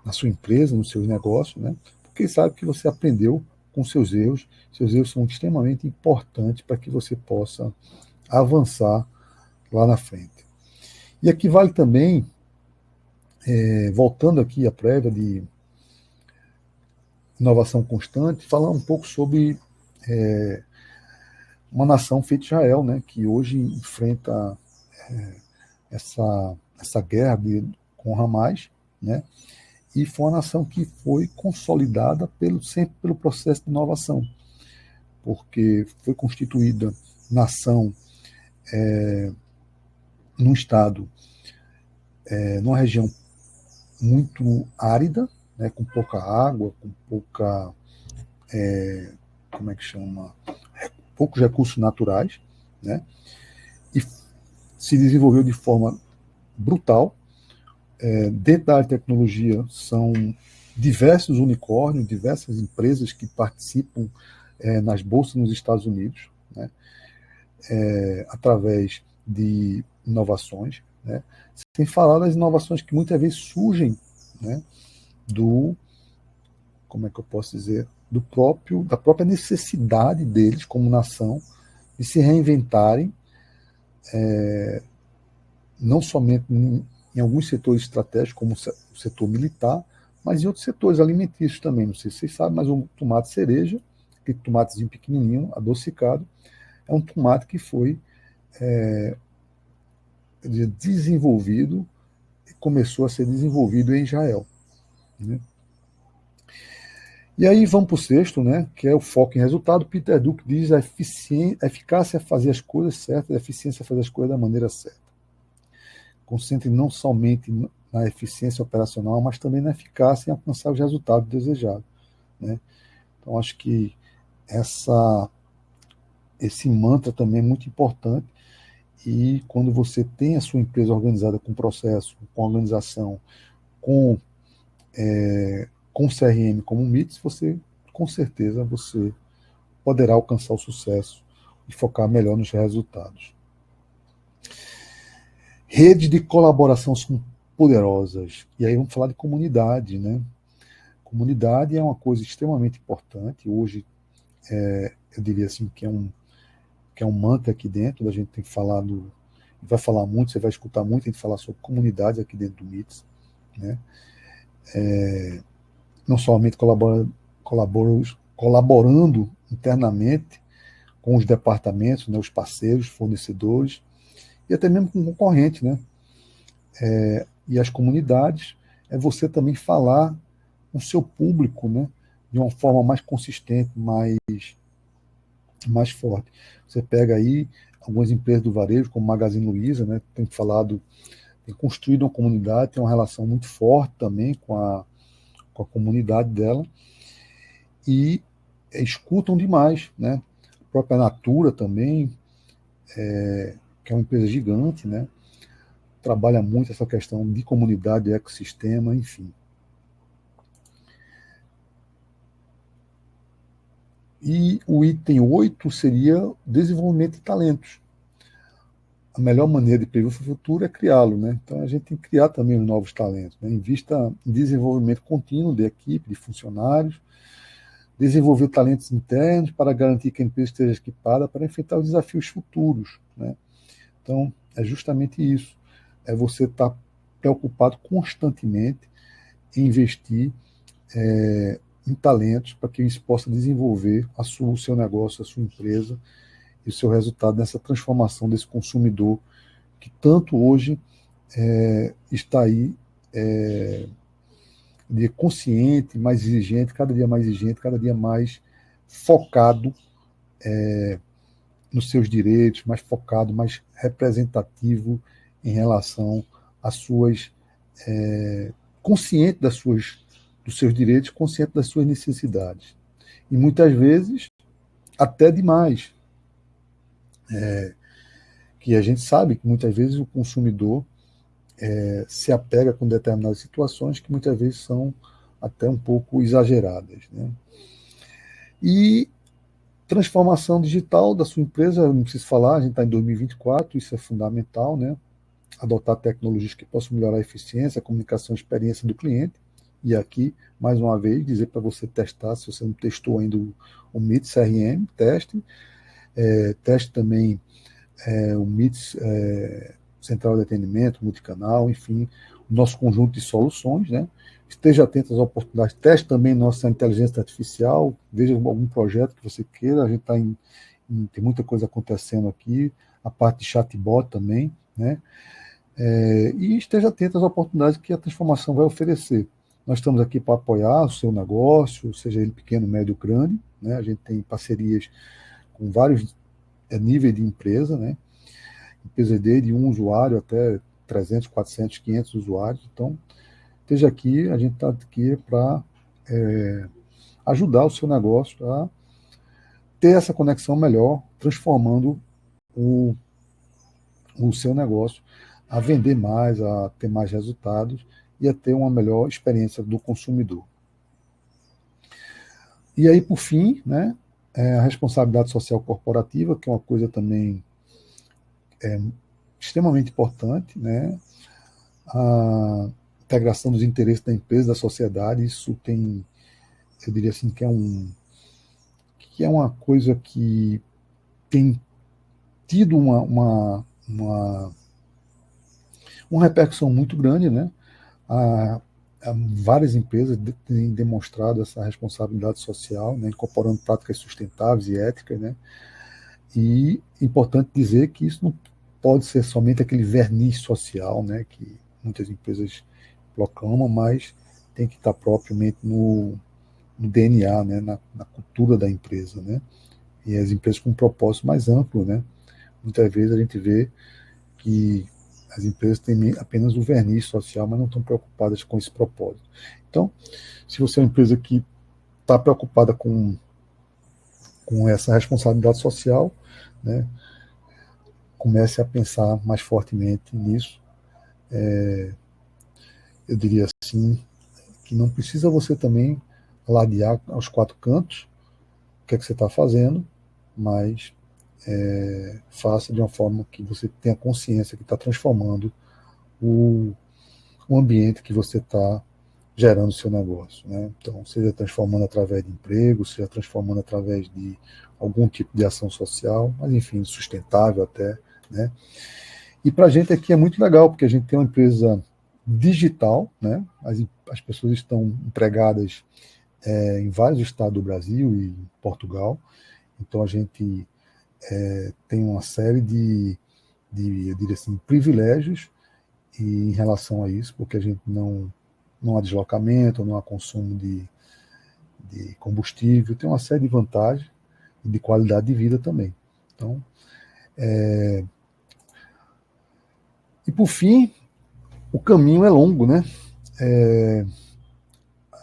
na sua empresa, nos seus negócios, né? Porque ele sabe que você aprendeu com seus erros. Seus erros são extremamente importantes para que você possa avançar lá na frente. E aqui vale também, voltando aqui à prévia de inovação constante, falar um pouco sobre uma nação feita Israel, né, que hoje enfrenta essa guerra com Hamas, né, e foi uma nação que foi consolidada sempre pelo processo de inovação, porque foi constituída nação num estado, numa região muito árida, né, com pouca água, com pouca, como é que chama, poucos recursos naturais, né, e se desenvolveu de forma brutal. Dentro da área de tecnologia são diversos unicórnios, diversas empresas que participam nas bolsas nos Estados Unidos, né, através de inovações, né, sem falar das inovações que muitas vezes surgem, né, como é que eu posso dizer, da própria necessidade deles como nação de se reinventarem, não somente em alguns setores estratégicos, como o setor militar, mas em outros setores alimentícios também. Não sei se vocês sabem, mas o tomate cereja, aquele tomatezinho pequenininho, adocicado, é um tomate que foi desenvolvido, começou a ser desenvolvido em Israel, né? E aí vamos para o sexto, né, que é o foco em resultado. Peter Drucker diz a eficácia é fazer as coisas certas, a eficiência é fazer as coisas da maneira certa. Concentre não somente na eficiência operacional, mas também na eficácia em alcançar os resultados desejados, né? Então, acho que esse mantra também é muito importante. E quando você tem a sua empresa organizada com processo, com organização, com CRM como MITS, com certeza, você poderá alcançar o sucesso e focar melhor nos resultados. Redes de colaboração são poderosas. E aí vamos falar de comunidade, né? Comunidade é uma coisa extremamente importante. Hoje, eu diria assim, que é um mantra aqui dentro. A gente tem que falar vai falar muito, você vai escutar muito a gente falar sobre comunidades aqui dentro do MITS, né? Não somente colaborando internamente com os departamentos, né, os parceiros, fornecedores, e até mesmo com o concorrente, né? E as comunidades, é você também falar com o seu público, né, de uma forma mais consistente, mais forte. Você pega aí algumas empresas do varejo, como Magazine Luiza, né, tem construído uma comunidade, tem uma relação muito forte também com a comunidade dela, e escutam demais, né? A própria Natura também, que é uma empresa gigante, né? Trabalha muito essa questão de comunidade, ecossistema, enfim. E o item 8 seria desenvolvimento de talentos. A melhor maneira de prever o futuro é criá-lo, né? Então a gente tem que criar também os novos talentos, né? Invista em desenvolvimento contínuo de equipe, de funcionários, desenvolver talentos internos para garantir que a empresa esteja equipada para enfrentar os desafios futuros, né? Então, é justamente isso. É você estar preocupado constantemente em investir em talentos para que isso possa desenvolver o seu negócio, a sua empresa e o seu resultado nessa transformação desse consumidor que tanto hoje está aí de consciente, mais exigente, cada dia mais focado nos seus direitos, mais focado, mais representativo em relação às suas consciente dos seus direitos, consciente das suas necessidades. E muitas vezes até demais. Que a gente sabe que muitas vezes o consumidor se apega com determinadas situações que muitas vezes são até um pouco exageradas, né? E transformação digital da sua empresa, não preciso falar, a gente está em 2024, isso é fundamental, né? Adotar tecnologias que possam melhorar a eficiência, a comunicação e a experiência do cliente. E aqui, mais uma vez, dizer para você testar, se você não testou ainda o MITS CRM, teste. Teste também o MITS Central de Atendimento, multicanal, enfim, o nosso conjunto de soluções, né? Esteja atento às oportunidades, teste também nossa inteligência artificial, veja algum projeto que você queira, a gente tem muita coisa acontecendo aqui, a parte de chatbot também, né? E esteja atento às oportunidades que a transformação vai oferecer. Nós estamos aqui para apoiar o seu negócio, seja ele pequeno, médio ou grande, né? A gente tem parcerias com vários níveis de empresa, né? Empresa de um usuário até 300, 400, 500 usuários. Então, esteja aqui, a gente está aqui para ajudar o seu negócio a ter essa conexão melhor, transformando o seu negócio a vender mais, a ter mais resultados e a ter uma melhor experiência do consumidor. E aí, por fim, né, A responsabilidade social corporativa, que é uma coisa também extremamente importante, né? A integração dos interesses da empresa, da sociedade, isso tem, eu diria assim, que é uma coisa que tem tido uma repercussão muito grande, né? A, várias empresas têm demonstrado essa responsabilidade social, né? Incorporando práticas sustentáveis e éticas, né? E é importante dizer que isso não pode ser somente aquele verniz social, né? Que muitas empresas proclamam, mas tem que estar propriamente no DNA, né? Na cultura da empresa, né? E as empresas com um propósito mais amplo, né? Muitas vezes a gente vê que as empresas têm apenas o verniz social, mas não estão preocupadas com esse propósito. Então, se você é uma empresa que está preocupada com essa responsabilidade social, né, comece a pensar mais fortemente nisso. Eu diria assim, que não precisa você também alardear aos quatro cantos o que é que você está fazendo, mas faça de uma forma que você tenha consciência que está transformando o, o ambiente que você está gerando o seu negócio, né? Então, seja transformando através de emprego, seja transformando através de algum tipo de ação social, mas enfim, sustentável até, né? E para a gente aqui é muito legal, porque a gente tem uma empresa digital, né? As pessoas estão empregadas em vários estados do Brasil e Portugal, então a gente tem uma série eu diria assim, privilégios em relação a isso, porque a gente não há deslocamento, não há consumo de combustível, tem uma série de vantagens e de qualidade de vida também. Então, e por fim, o caminho é longo, né?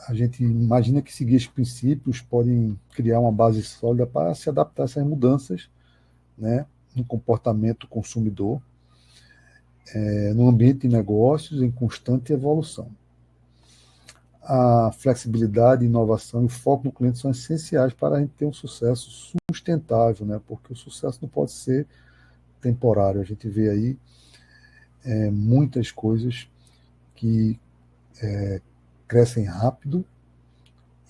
A gente imagina que seguir esses princípios podem criar uma base sólida para se adaptar a essas mudanças, né, no comportamento do consumidor, no ambiente de negócios em constante evolução. A flexibilidade, inovação e o foco no cliente são essenciais para a gente ter um sucesso sustentável, né? Porque o sucesso não pode ser temporário. A gente vê aí muitas coisas que crescem rápido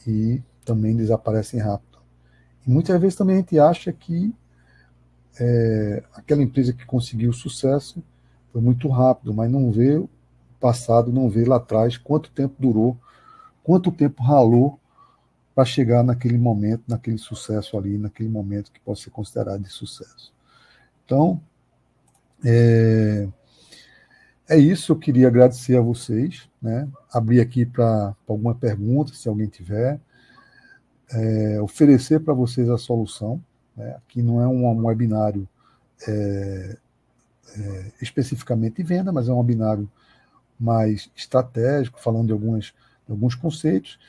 e também desaparecem rápido. E muitas vezes também a gente acha que aquela empresa que conseguiu sucesso foi muito rápido, mas não vê o passado, não vê lá atrás quanto tempo durou, quanto tempo ralou para chegar naquele momento, naquele sucesso ali, naquele momento que pode ser considerado de sucesso. Então, é isso, eu queria agradecer a vocês, né? Abrir aqui para alguma pergunta, se alguém tiver, oferecer para vocês a solução, né? Aqui não é um webinário especificamente de venda, mas é um webinário mais estratégico, falando de alguns conceitos,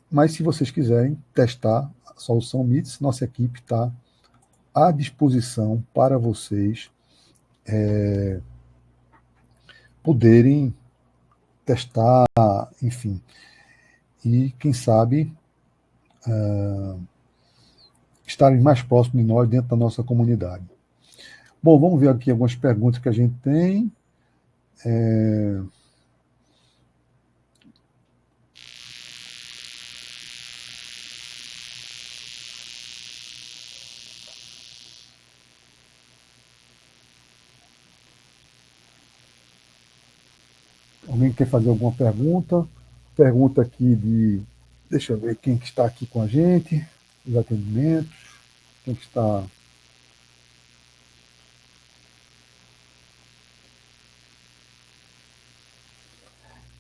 mas se vocês quiserem testar a solução MITS, nossa equipe está à disposição para vocês poderem testar, enfim, e quem sabe estarem mais próximos de nós dentro da nossa comunidade. Bom, vamos ver aqui algumas perguntas que a gente tem. Alguém quer fazer alguma pergunta? Pergunta aqui de. Deixa eu ver quem que está aqui com a gente, os atendimentos, quem que está.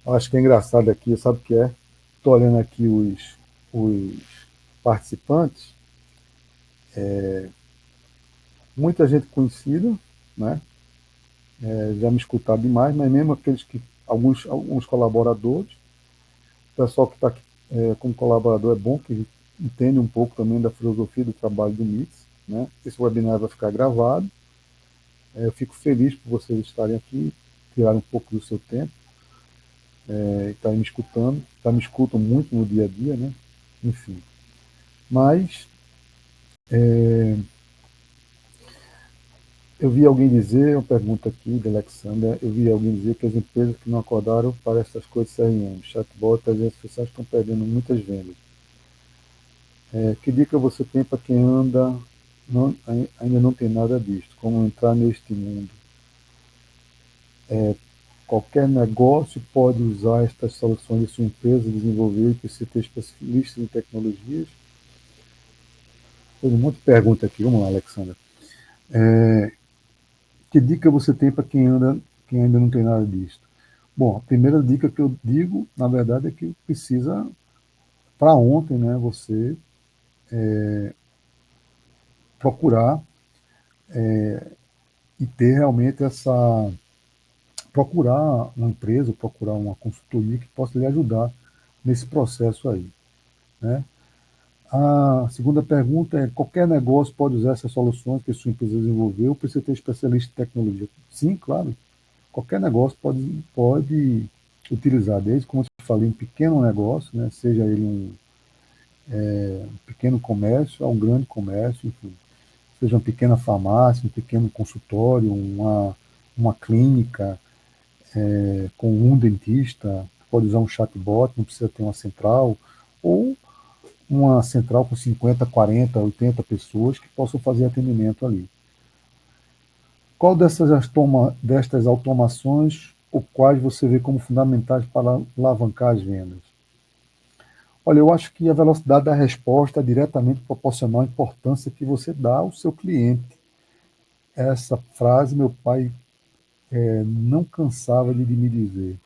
Acho que é engraçado aqui, sabe o que é? Estou olhando aqui os participantes, muita gente conhecida, né? Já me escutaram demais, mas mesmo aqueles que, alguns colaboradores, o pessoal que está aqui como colaborador é bom que entende um pouco também da filosofia do trabalho do MITS, né? Esse webinar vai ficar gravado. Eu fico feliz por vocês estarem aqui, tirarem um pouco do seu tempo, estarem me escutam muito no dia a dia, né? Enfim. Mas Eu vi alguém dizer, uma pergunta aqui de Alexander, eu vi alguém dizer que as empresas que não acordaram para essas coisas CRM, chatbot, as redes sociais estão perdendo muitas vendas. Que dica você tem para quem ainda não tem nada disso? Como entrar neste mundo? Qualquer negócio pode usar estas soluções de sua empresa, desenvolver e precisa ter especialistas em tecnologias? Tem um monte de pergunta aqui. Vamos lá, Alexandra. Que dica você tem para quem ainda não tem nada disso? Bom, a primeira dica que eu digo, na verdade, é que precisa, para ontem, né, você procurar e ter realmente procurar uma empresa, procurar uma consultoria que possa lhe ajudar nesse processo aí, né? A segunda pergunta é: qualquer negócio pode usar essas soluções que a sua empresa desenvolveu, ou precisa ter especialista em tecnologia? Sim, claro. Qualquer negócio pode utilizar, desde, como eu falei, um pequeno negócio, né, seja ele um pequeno comércio a um grande comércio, enfim, seja uma pequena farmácia, um pequeno consultório, uma clínica, com um dentista, pode usar um chatbot, não precisa ter uma central, ou uma central com 50, 40, 80 pessoas que possam fazer atendimento ali. Qual destas automações ou quais você vê como fundamentais para alavancar as vendas? Olha, eu acho que a velocidade da resposta é diretamente proporcional à importância que você dá ao seu cliente. Essa frase meu pai não cansava de me dizer.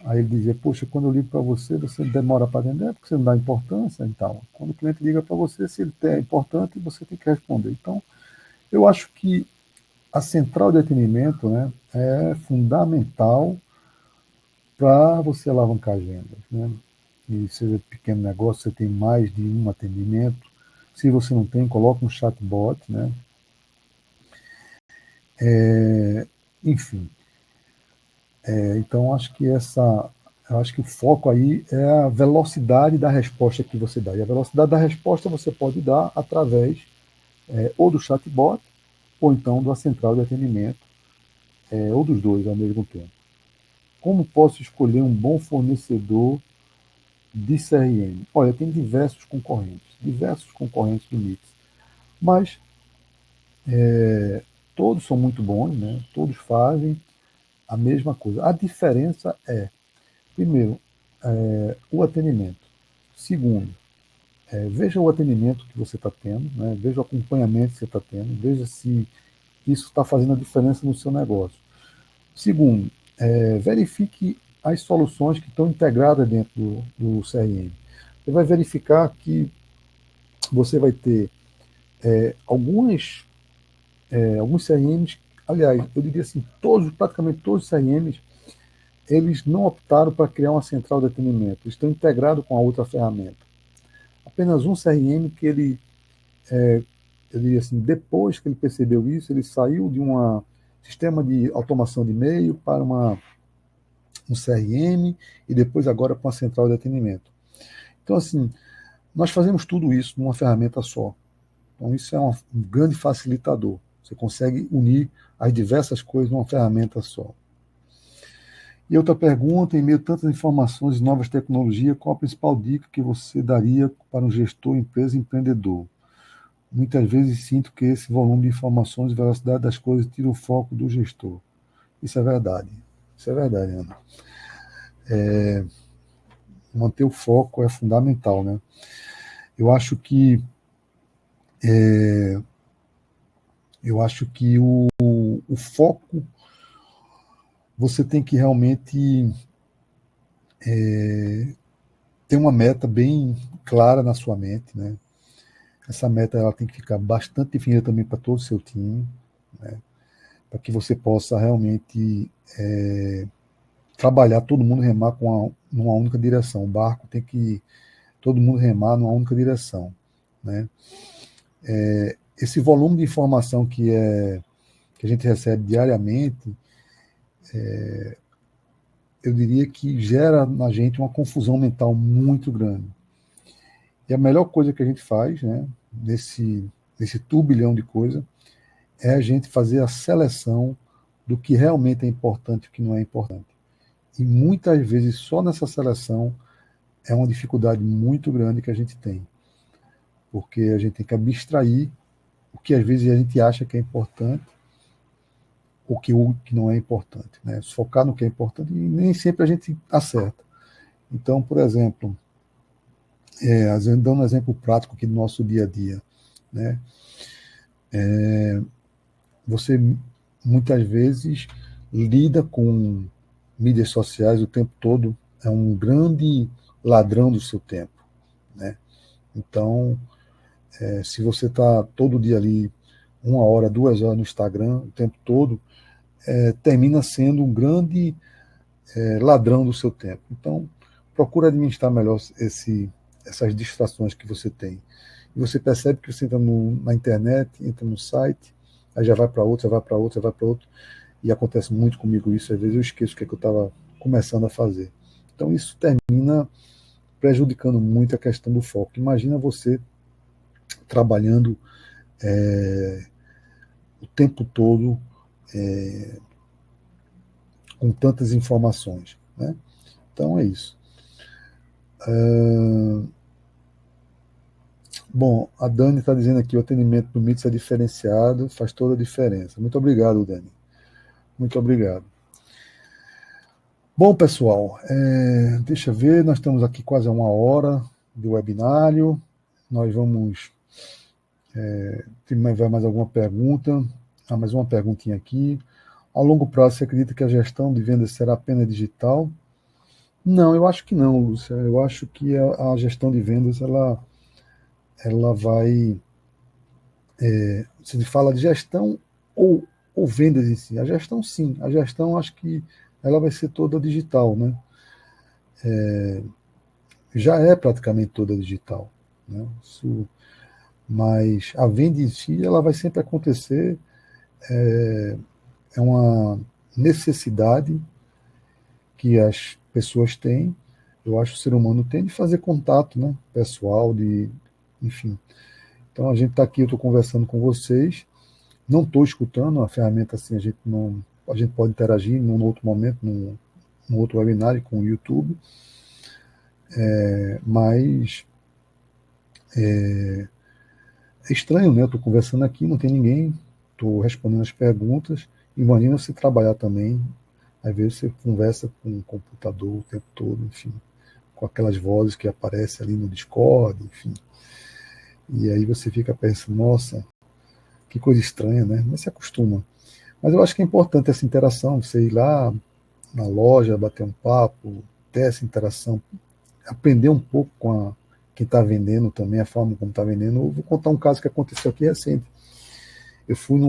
Aí ele dizia: poxa, quando eu ligo para você, você demora para atender, porque você não dá importância. Então, quando o cliente liga para você, se ele é importante, você tem que responder. Então, eu acho que a central de atendimento, né, é fundamental para você alavancar as vendas, né? E seja pequeno negócio, você tem mais de um atendimento. Se você não tem, coloca um chatbot, né? Enfim, então eu acho que o foco aí é a velocidade da resposta que você dá. E a velocidade da resposta você pode dar através ou do chatbot ou então da central de atendimento, ou dos dois ao mesmo tempo. Como posso escolher um bom fornecedor de CRM? Olha, tem diversos concorrentes do Mix, mas todos são muito bons, né? Todos fazem a mesma coisa. A diferença é, primeiro, o atendimento. Segundo, veja o atendimento que você está tendo, né? Veja o acompanhamento que você está tendo, veja se isso está fazendo a diferença no seu negócio. Segundo, verifique as soluções que estão integradas dentro do CRM. Você vai verificar que você vai ter alguns CRMs, aliás, eu diria assim, praticamente todos os CRMs, eles não optaram para criar uma central de atendimento, eles estão integrados com a outra ferramenta. Apenas um CRM que eu diria assim, depois que ele percebeu isso, ele saiu de um sistema de automação de e-mail para um CRM e depois agora para uma central de atendimento. Então, assim, nós fazemos tudo isso numa ferramenta só. Então, isso é um grande facilitador. Você consegue unir as diversas coisas numa ferramenta só. E outra pergunta: em meio a tantas informações e novas tecnologias, qual a principal dica que você daria para um gestor, empresa, empreendedor? Muitas vezes sinto que esse volume de informações e velocidade das coisas tira o foco do gestor. Isso é verdade. Isso é verdade, Ana. Manter o foco é fundamental, né? Eu acho que o foco você tem que realmente ter uma meta bem clara na sua mente, né? Essa meta ela tem que ficar bastante definida também para todo o seu time, né? Para que você possa realmente trabalhar, todo mundo remar numa única direção. O barco tem que todo mundo remar numa única direção, né? Esse volume de informação que a gente recebe diariamente, eu diria que gera na gente uma confusão mental muito grande. E a melhor coisa que a gente faz, né, nesse turbilhão de coisas, é a gente fazer a seleção do que realmente é importante e o que não é importante. E muitas vezes só nessa seleção é uma dificuldade muito grande que a gente tem, porque a gente tem que abstrair o que às vezes a gente acha que é importante, o que não é importante, né? Focar no que é importante e nem sempre a gente acerta. Então, por exemplo, dando um exemplo prático aqui do nosso dia a dia, né? Você muitas vezes lida com mídias sociais o tempo todo, é um grande ladrão do seu tempo, né? Então, se você está todo dia ali, 1 hora, 2 horas no Instagram, o tempo todo, termina sendo um grande ladrão do seu tempo. Então, procura administrar melhor essas distrações que você tem. E você percebe que você entra na internet, entra no site, aí já vai para outro, já vai para outro, já vai para outro. E acontece muito comigo isso. Às vezes eu esqueço o que eu estava começando a fazer. Então, isso termina prejudicando muito a questão do foco. Imagina você trabalhando o tempo todo com tantas informações, né? Então é isso. Bom, a Dani está dizendo aqui, o atendimento do MITS é diferenciado, faz toda a diferença. Muito obrigado, Dani. Muito obrigado. Bom, pessoal, deixa eu ver, nós estamos aqui quase a 1 hora de webinário. Nós vamos... vai mais alguma pergunta? Mais uma perguntinha aqui. A longo prazo, você acredita que a gestão de vendas será apenas digital? Não, eu acho que não, Lúcia. Eu acho que a gestão de vendas, ela vai... se fala de gestão ou vendas em si. A gestão, sim. A gestão, acho que ela vai ser toda digital, né? Já é praticamente toda digital, né? Mas a venda em si, ela vai sempre acontecer. É uma necessidade que as pessoas têm, eu acho que o ser humano tem, de fazer contato, né, pessoal, enfim. Então a gente está aqui, eu estou conversando com vocês, não estou escutando a ferramenta assim, a gente pode interagir num outro momento, num outro webinário com o YouTube, mas é estranho, né? Eu estou conversando aqui, não tem ninguém, estou respondendo as perguntas. Imagina você trabalhar também, às vezes você conversa com o computador o tempo todo, enfim, com aquelas vozes que aparecem ali no Discord, enfim. E aí você fica pensando, nossa, que coisa estranha, né? Mas se acostuma. Mas eu acho que é importante essa interação, você ir lá na loja, bater um papo, ter essa interação, aprender um pouco com quem está vendendo também, a forma como está vendendo. Eu vou contar um caso que aconteceu aqui recente. Eu fui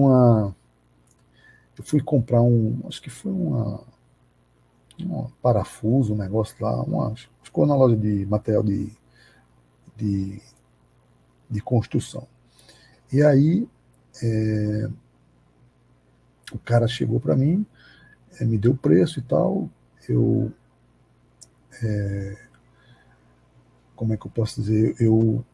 comprar acho que foi um parafuso, um negócio lá, ficou na loja de material de construção. E aí o cara chegou para mim, me deu o preço e tal, como é que eu posso dizer, eu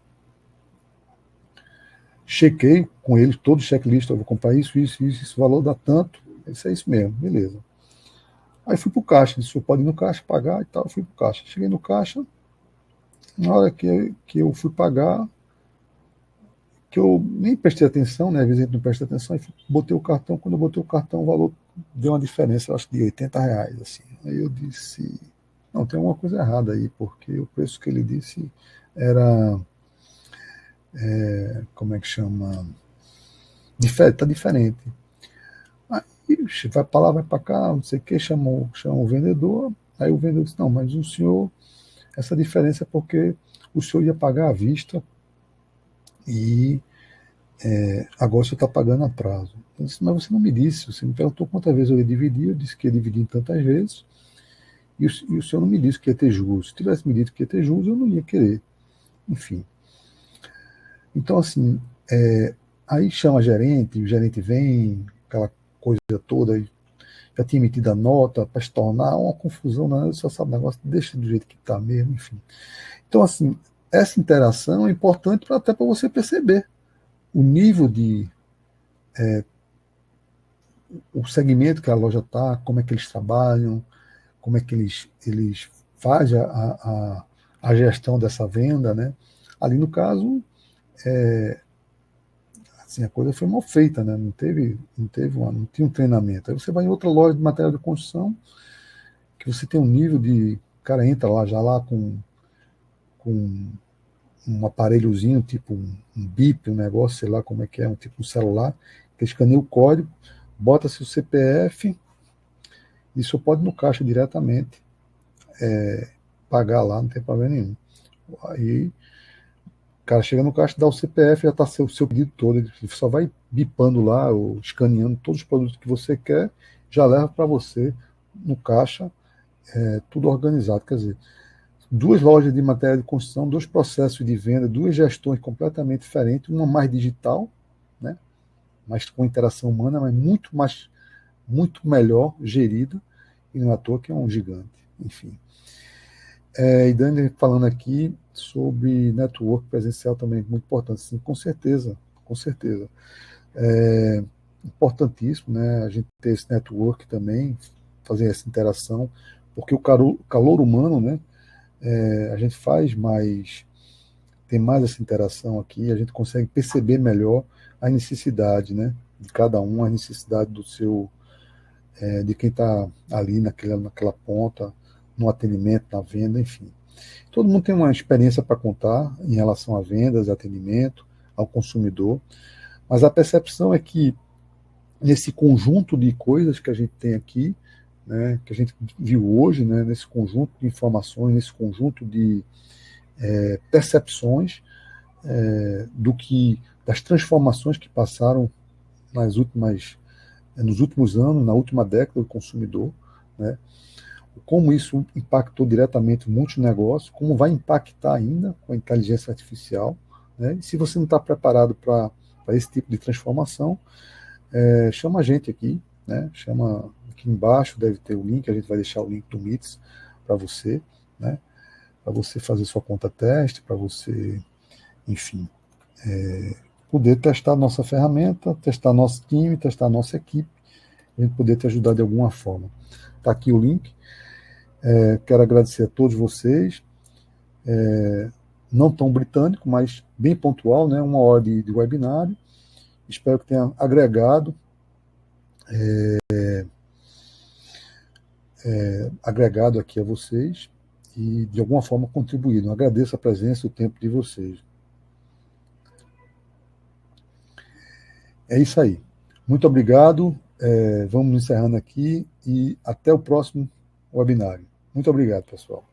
chequei com ele todo o checklist, eu vou comprar isso, esse valor dá tanto, isso é isso mesmo, beleza. Aí fui pro caixa, disse, pode ir no caixa pagar e tal, fui pro caixa. Cheguei no caixa, na hora que eu fui pagar, que eu nem prestei atenção, né, às vezes a gente não presta atenção, e botei o cartão, quando eu botei o cartão, o valor deu uma diferença, eu acho, de R$ 80, assim. Aí eu disse, não, tem alguma coisa errada aí, porque o preço que ele disse era, como é que chama, tá diferente. Aí, vai para lá, vai para cá, não sei o que, chamou o vendedor, aí o vendedor disse, não, mas o senhor, essa diferença é porque o senhor ia pagar à vista e agora você está pagando a prazo. Eu disse, mas você não me disse, você me perguntou quantas vezes eu ia dividir, eu disse que ia dividir em tantas vezes, e o senhor não me disse que ia ter juros. Se tivesse me dito que ia ter juros, eu não ia querer. Enfim. Então, assim, aí chama gerente, o gerente vem, aquela coisa toda, já tinha emitido a nota para se tornar uma confusão, né? Só sabe o negócio, deixa do jeito que está mesmo, enfim. Então, assim, essa interação é importante até para você perceber o nível de o segmento que a loja está, como é que eles trabalham, como é que eles fazem a gestão dessa venda, né? Ali no caso, assim, a coisa foi mal feita, né? Não tinha um treinamento. Aí você vai em outra loja de material de construção, que você tem um nível de, o cara entra lá já lá com um aparelhozinho, tipo um bip, um negócio, sei lá como é que é, um tipo um celular, que escaneia o código, bota seu CPF e só pode ir no caixa diretamente, pagar lá, não tem problema nenhum. Aí o cara chega no caixa, dá o CPF, já está seu pedido todo, ele só vai bipando lá, ou escaneando todos os produtos que você quer, já leva para você no caixa, tudo organizado. Quer dizer, duas lojas de matéria de construção, dois processos de venda, duas gestões completamente diferentes, uma mais digital, né, mais com interação humana, mas muito melhor gerida, e não é à toa que é um gigante. Enfim. E Dani falando aqui sobre network presencial também, muito importante. Sim, com certeza, com certeza. É importantíssimo, né, a gente ter esse network também, fazer essa interação, porque o calor humano, né, a gente faz mais, tem mais essa interação aqui, a gente consegue perceber melhor a necessidade, né, de cada um, a necessidade do seu, de quem está ali naquela ponta, no atendimento, na venda, enfim. Todo mundo tem uma experiência para contar em relação a vendas, atendimento, ao consumidor, mas a percepção é que nesse conjunto de coisas que a gente tem aqui, né, que a gente viu hoje, né, nesse conjunto de informações, nesse conjunto de percepções das transformações que passaram nos últimos anos, na última década do consumidor, né, como isso impactou diretamente muitos negócios, como vai impactar ainda com a inteligência artificial, né, e se você não está preparado para esse tipo de transformação, chama a gente aqui, né, chama aqui embaixo, deve ter o link, a gente vai deixar o link do Meets para você, né, para você fazer sua conta teste, para você, enfim, poder testar nossa ferramenta, testar nosso time, testar nossa equipe, a gente poder te ajudar de alguma forma. Está aqui o link. Quero agradecer a todos vocês. Não tão britânico, mas bem pontual, né? 1 hora de webinário. Espero que tenha agregado aqui a vocês e de alguma forma contribuído. Agradeço a presença e o tempo de vocês. É isso aí. Muito obrigado. Vamos encerrando aqui e até o próximo webinário. Muito obrigado, pessoal.